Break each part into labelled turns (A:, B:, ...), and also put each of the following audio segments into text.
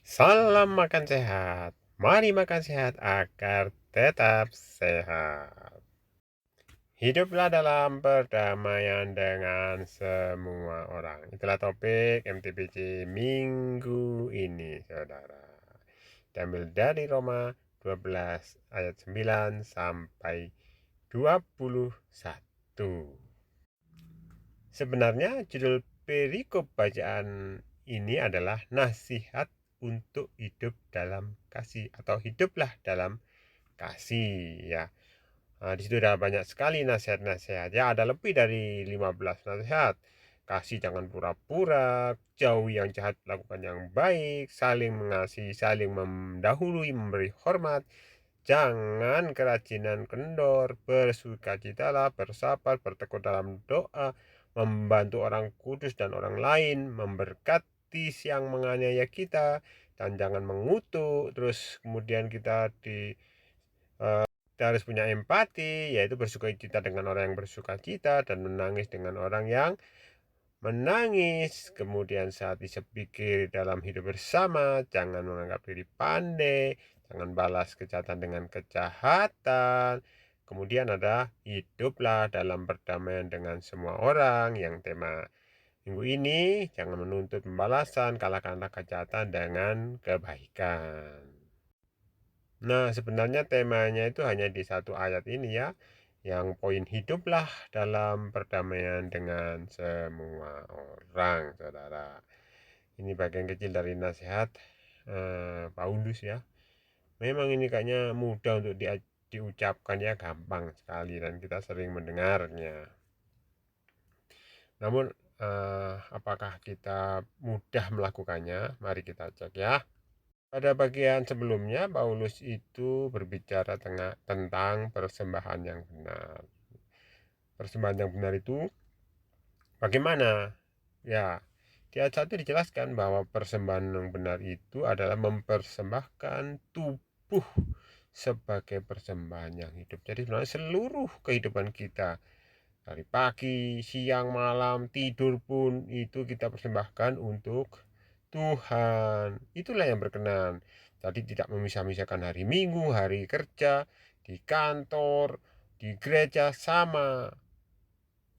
A: Salam makan sehat. Mari makan sehat agar tetap sehat. Hiduplah dalam perdamaian dengan semua orang. Itulah topik MTBC minggu ini, saudara. Diambil dari Roma 12 ayat 9 sampai 21. Sebenarnya judul perikop bacaan ini adalah nasihat untuk hidup dalam kasih atau hiduplah dalam kasih, ya. Nah, di situ ada banyak sekali nasihat-nasihat. Ya, ada lebih dari 15 nasihat. Kasih jangan pura-pura, jauhi yang jahat, lakukan yang baik, saling mengasihi, saling mendahului, memberi hormat, jangan kerajinan kendor, bersukacitalah, bersabar, bertekun dalam doa, membantu orang kudus dan orang lain, memberkati siang menganiaya kita, dan jangan mengutuk. Terus kemudian kita harus punya empati, yaitu bersukacita dengan orang yang bersukacita dan menangis dengan orang yang menangis. Kemudian saat pikir dalam hidup bersama, jangan menganggap diri pandai, jangan balas kejahatan dengan kejahatan. Kemudian ada hiduplah dalam perdamaian dengan semua orang, yang tema minggu ini, jangan menuntut pembalasan, kalahkanlah kejahatan dengan kebaikan. Nah, sebenarnya temanya itu hanya di satu ayat ini, ya, yang poin hiduplah dalam perdamaian dengan semua orang, saudara. Ini bagian kecil dari nasihat Paulus, ya. Memang ini kayaknya mudah untuk diucapkan, ya, gampang sekali dan kita sering mendengarnya. Namun apakah kita mudah melakukannya? Mari kita cek, ya. Pada bagian sebelumnya, Paulus itu berbicara tentang persembahan yang benar. Persembahan yang benar itu bagaimana? Ya, di ayat 1 dijelaskan bahwa persembahan yang benar itu adalah mempersembahkan tubuh sebagai persembahan yang hidup. Jadi sebenarnya seluruh kehidupan kita, dari pagi, siang, malam, tidur pun itu kita persembahkan untuk Tuhan. Itulah yang berkenan. Tadi tidak memisah-misahkan hari Minggu, hari kerja, di kantor, di gereja, sama.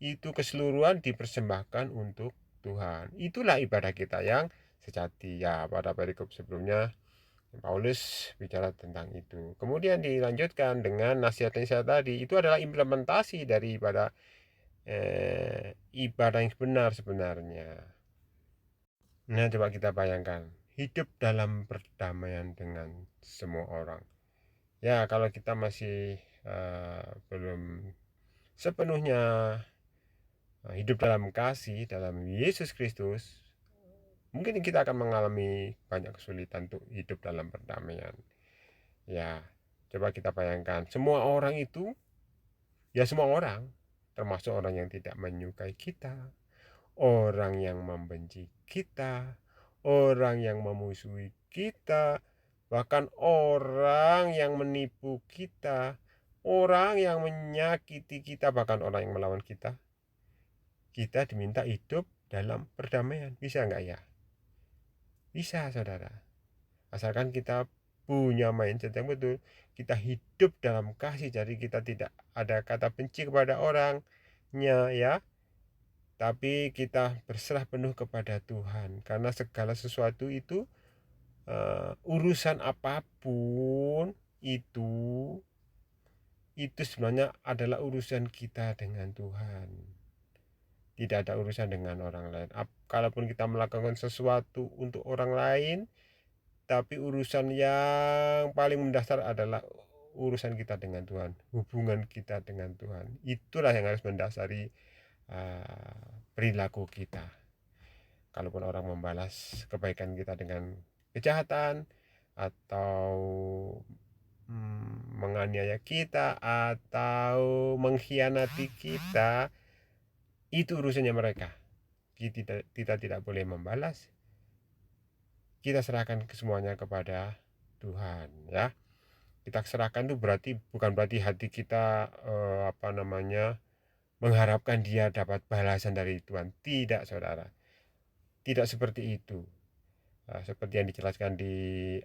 A: Itu keseluruhan dipersembahkan untuk Tuhan. Itulah ibadah kita yang sejati. Ya, pada perikop sebelumnya Paulus bicara tentang itu. Kemudian dilanjutkan dengan nasihat-nasihat tadi. Itu adalah implementasi dari ibadah yang benar sebenarnya. Nah, coba kita bayangkan, hidup dalam perdamaian dengan semua orang. Ya, kalau kita masih belum sepenuhnya hidup dalam kasih dalam Yesus Kristus, mungkin kita akan mengalami banyak kesulitan untuk hidup dalam perdamaian. Ya, coba kita bayangkan, semua orang itu, ya semua orang, termasuk orang yang tidak menyukai kita, orang yang membenci kita, orang yang memusuhi kita, bahkan orang yang menipu kita, orang yang menyakiti kita, bahkan orang yang melawan kita. Kita diminta hidup dalam perdamaian. Bisa nggak, ya? Bisa, saudara. Asalkan kita punya mindset yang betul, kita hidup dalam kasih, jadi kita tidak ada kata benci kepada orangnya, ya. Tapi kita berserah penuh kepada Tuhan, karena segala sesuatu itu urusan apapun itu sebenarnya adalah urusan kita dengan Tuhan. Tidak ada urusan dengan orang lain. Kalaupun kita melakukan sesuatu untuk orang lain, tapi urusan yang paling mendasar adalah urusan kita dengan Tuhan, hubungan kita dengan Tuhan. Itulah yang harus mendasari perilaku kita. Kalaupun orang membalas kebaikan kita dengan kejahatan, atau menganiaya kita, atau mengkhianati kita, itu urusannya mereka. Kita tidak boleh membalas. Kita serahkan semuanya kepada Tuhan, ya. Kita serahkan itu bukan berarti hati kita mengharapkan dia dapat balasan dari Tuhan. Tidak, saudara. Tidak seperti itu. seperti yang dijelaskan di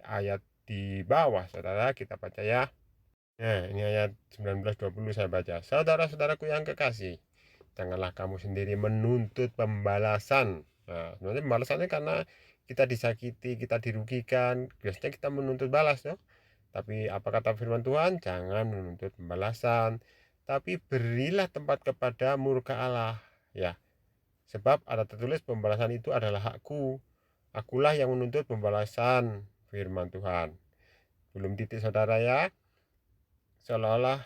A: ayat di bawah, saudara, kita baca ya. Nah, ini ayat 19-20 saya baca. Saudara-saudaraku yang kekasih, janganlah kamu sendiri menuntut pembalasan. Nah, sebenarnya pembalasannya karena kita disakiti, kita dirugikan, biasanya kita menuntut balas, ya. Tapi apa kata firman Tuhan? Jangan menuntut pembalasan, tapi berilah tempat kepada murka Allah. Ya, sebab ada tertulis pembalasan itu adalah hakku. Akulah yang menuntut pembalasan, firman Tuhan. Belum titik, saudara, ya. Seolah-olah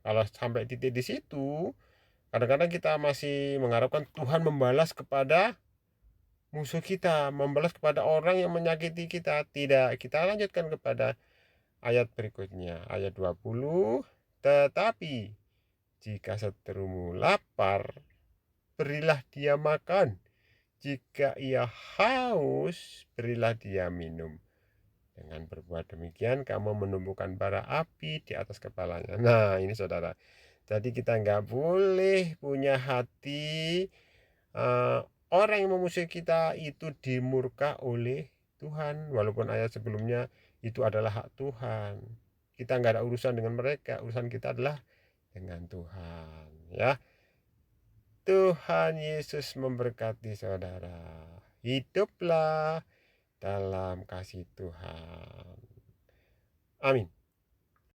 A: kalau sampai titik di situ, kadang-kadang kita masih mengharapkan Tuhan membalas kepada musuh kita, membalas kepada orang yang menyakiti kita. Tidak, kita lanjutkan kepada ayat berikutnya, ayat 20. Tetapi jika seterumu lapar, berilah dia makan. Jika ia haus, berilah dia minum. Dengan berbuat demikian, kamu menumbuhkan bara api di atas kepalanya. Nah, ini saudara. Jadi kita nggak boleh punya hati orang yang memusuhi kita itu dimurka oleh Tuhan. Walaupun ayat sebelumnya itu adalah hak Tuhan. Kita nggak ada urusan dengan mereka. Urusan kita adalah dengan Tuhan. Ya, Tuhan Yesus memberkati saudara. Hiduplah dalam kasih Tuhan. Amin.